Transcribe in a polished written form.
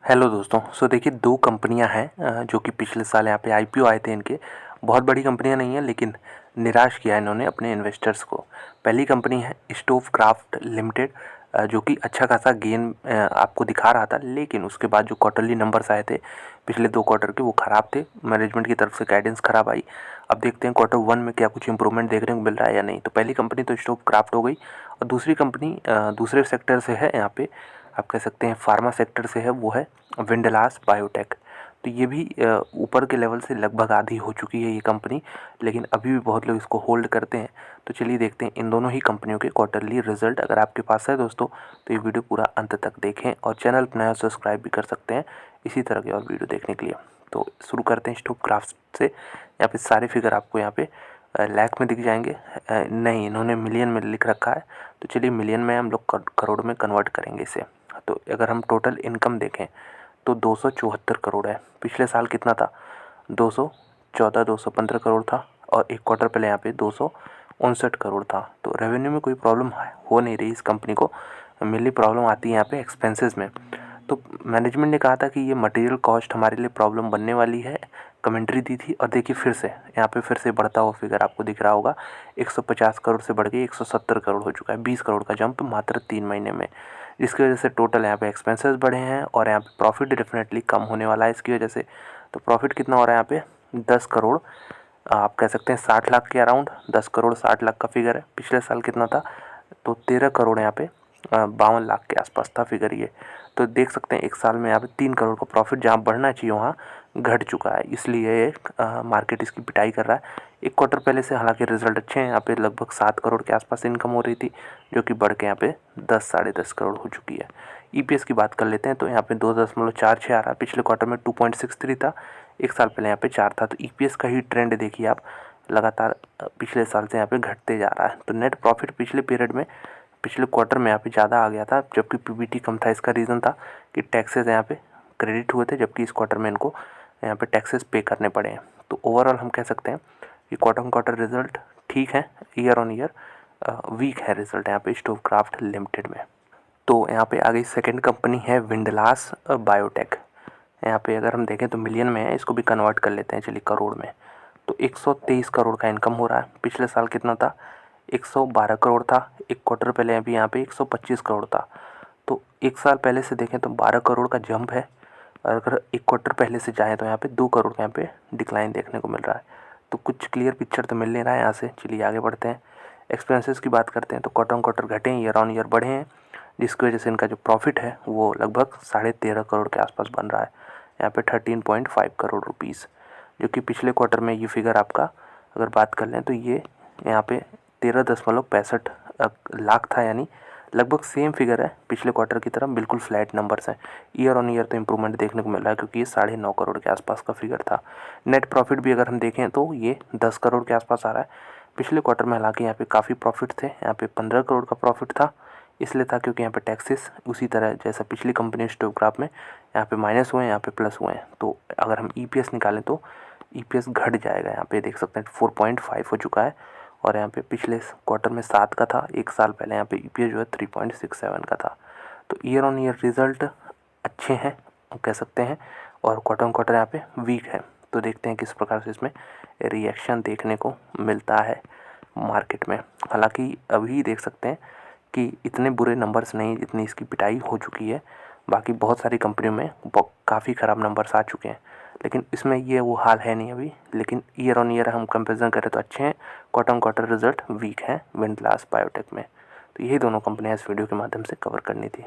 Hello दोस्तों। देखिए, दो कंपनियां हैं जो कि पिछले साल यहाँ पे आईपीओ आए थे इनके। बहुत बड़ी कंपनियां नहीं है, लेकिन निराश किया इन्होंने अपने इन्वेस्टर्स को। पहली कंपनी है स्टोव क्राफ्ट लिमिटेड, जो कि अच्छा खासा गेन आपको दिखा रहा था, लेकिन उसके बाद जो क्वार्टरली नंबर्स आए थे पिछले 2 क्वार्टर के, वो ख़राब थे। मैनेजमेंट की तरफ से गाइडेंस ख़राब आई। अब देखते हैं Q1 में क्या कुछ इंप्रूवमेंट देखने को मिल रहा है या नहीं। तो पहली कंपनी तो स्टोव क्राफ्ट हो गई, और दूसरी कंपनी दूसरे सेक्टर से है, यहाँ पे आप कह सकते हैं फार्मा सेक्टर से है, वो है विंडलास बायोटेक। तो ये भी ऊपर के लेवल से लगभग आधी हो चुकी है ये कंपनी, लेकिन अभी भी बहुत लोग इसको होल्ड करते हैं। तो चलिए देखते हैं इन दोनों ही कंपनियों के क्वार्टरली रिजल्ट। अगर आपके पास है दोस्तों, तो ये वीडियो पूरा अंत तक देखें, और चैनल पर नया सब्सक्राइब भी कर सकते हैं इसी तरह के और वीडियो देखने के लिए। तो शुरू करते हैं स्टोव क्राफ्ट से। यहाँ पे सारे फिगर आपको यहाँ पे लाख में दिख जाएंगे। नहीं, इन्होंने मिलियन में लिख रखा है। तो चलिए मिलियन में हम लोग करोड़ में कन्वर्ट करेंगे इसे। तो अगर हम टोटल इनकम देखें तो 274 करोड़ है। पिछले साल कितना था? 215 करोड़ था, और एक क्वार्टर पहले यहाँ पे 259 करोड़ था। तो रेवेन्यू में कोई प्रॉब्लम हो नहीं रही इस कंपनी को। मेनली प्रॉब्लम आती है यहाँ पे एक्सपेंसेस में। तो मैनेजमेंट ने कहा था कि ये मटेरियल कॉस्ट हमारे लिए प्रॉब्लम बनने वाली है, कमेंट्री दी थी। और देखिए फिर से यहाँ पे फिर से बढ़ता हुआ फिगर आपको दिख रहा होगा। 150 करोड़ से बढ़ के 170 करोड़ हो चुका है। 20 करोड़ का जंप मात्र 3 महीने में, जिसकी वजह से टोटल यहाँ पे एक्सपेंसेस बढ़े हैं, और यहाँ पे प्रॉफिट डेफिनेटली कम होने वाला है इसकी वजह से। तो प्रॉफिट कितना हो रहा है यहाँ पे? 10 करोड़, आप कह सकते हैं 60 लाख के अराउंड। 10 करोड़ 60 लाख का फिगर है। पिछले साल कितना था? तो 13 करोड़ यहाँ पे 52 लाख के आसपास था फिगर ये। तो देख सकते हैं एक साल में यहाँ पे 3 करोड़ का प्रॉफिट जहाँ बढ़ना चाहिए वहाँ घट चुका है, इसलिए मार्केट इसकी पिटाई कर रहा है। एक क्वार्टर पहले से हालांकि रिजल्ट अच्छे हैं। यहाँ पे लगभग 7 करोड़ के आसपास इनकम हो रही थी, जो कि बढ़ के यहाँ पे 10 साढ़े 10 करोड़ हो चुकी है। ईपीएस की बात कर लेते हैं, तो यहाँ पे 2.46 आ रहा है। पिछले क्वार्टर में 2.63 था, एक साल पहले यहाँ पे 4 था। तो ईपीएस का ही ट्रेंड देखिए आप, लगातार पिछले साल से यहाँ पे घटते जा रहा है। तो नेट प्रॉफिट पिछले पीरियड में, पिछले क्वार्टर में यहाँ पे ज़्यादा आ गया था, जबकि पीबीटी कम था। इसका रीज़न था कि टैक्सेस यहाँ पे क्रेडिट हुए थे, जबकि इस क्वार्टर में इनको यहाँ पे टैक्सेस पे करने पड़े हैं। तो ओवरऑल हम कह सकते हैं कि क्वार्टर ऑन क्वार्टर रिजल्ट ठीक है, ईयर ऑन ईयर वीक है रिजल्ट यहाँ पे स्टोव क्राफ्ट लिमिटेड में। तो यहाँ पे आ गई सेकेंड कंपनी है विंडलास बायोटेक। यहाँ पे अगर हम देखें तो मिलियन में है, इसको भी कन्वर्ट कर लेते हैं चलिए करोड़ में। तो 123 करोड़ का इनकम हो रहा है। पिछले साल कितना था? 112 करोड़ था। एक क्वार्टर पहले अभी यहाँ पे 125 करोड़ था। तो एक साल पहले से देखें तो 12 करोड़ का जंप है, और अगर एक क्वार्टर पहले से जाएँ तो यहाँ पे 2 करोड़ का यहाँ पे डिक्लाइन देखने को मिल रहा है। तो कुछ क्लियर पिक्चर तो मिल नहीं रहा है यहाँ से। चलिए आगे बढ़ते हैं। एक्सपेंसेस की बात करते हैं, तो क्वार्टर ऑन क्वार्टर घटे हैं, ईयर ऑन ईयर बढ़े हैं, जिसकी वजह से इनका जो प्रॉफिट है वो लगभग 13.5 करोड़ के आसपास बन रहा है। यहाँ पे 13.5 करोड़ रुपीज़, जो कि पिछले क्वार्टर में ये फिगर आपका अगर बात कर लें तो ये यहाँ पे 13.65 लाख था, यानी लगभग सेम फिगर है पिछले क्वार्टर की तरह, बिल्कुल फ्लैट नंबर्स हैं। ईयर ऑन ईयर तो इम्प्रूवमेंट देखने को मिल रहा है, क्योंकि ये 9.5 करोड़ के आसपास का फिगर था। नेट प्रॉफिट भी अगर हम देखें तो ये 10 करोड़ के आसपास आ रहा है। पिछले क्वार्टर में हालांकि यहाँ पे काफ़ी प्रॉफिट थे, यहाँ पे 15 करोड़ का प्रॉफिट था। इसलिए था क्योंकि यहाँ पे टैक्सेस उसी तरह जैसा पिछली कंपनी स्टोवक्राफ्ट में यहाँ पे माइनस हुए हैं, यहाँ पे प्लस हुए हैं। तो अगर हम ईपीएस निकालें तो ईपीएस घट जाएगा। यहाँ पे देख सकते हैं 4.5 हो चुका है, और यहाँ पे पिछले क्वार्टर में 7 का था। एक साल पहले यहाँ पे ईपीएस जो है 3.67 का था। तो ईयर ऑन ईयर रिज़ल्ट अच्छे हैं कह सकते हैं, और क्वार्टर ऑन क्वार्टर यहाँ पे वीक है। तो देखते हैं किस प्रकार से इसमें रिएक्शन देखने को मिलता है मार्केट में। हालांकि अभी देख सकते हैं कि इतने बुरे नंबर्स नहीं जितनी इसकी पिटाई हो चुकी है। बाकी बहुत सारी कंपनियों में काफ़ी ख़राब नंबर्स आ चुके हैं, लेकिन इसमें ये वो हाल है नहीं अभी। लेकिन ईयर ऑन ईयर हम कंपेरिजन करें तो अच्छे हैं, quarter on quarter result weak है विंडलास बायोटेक में। तो यही दोनों कंपनियां इस वीडियो के माध्यम से कवर करनी थी।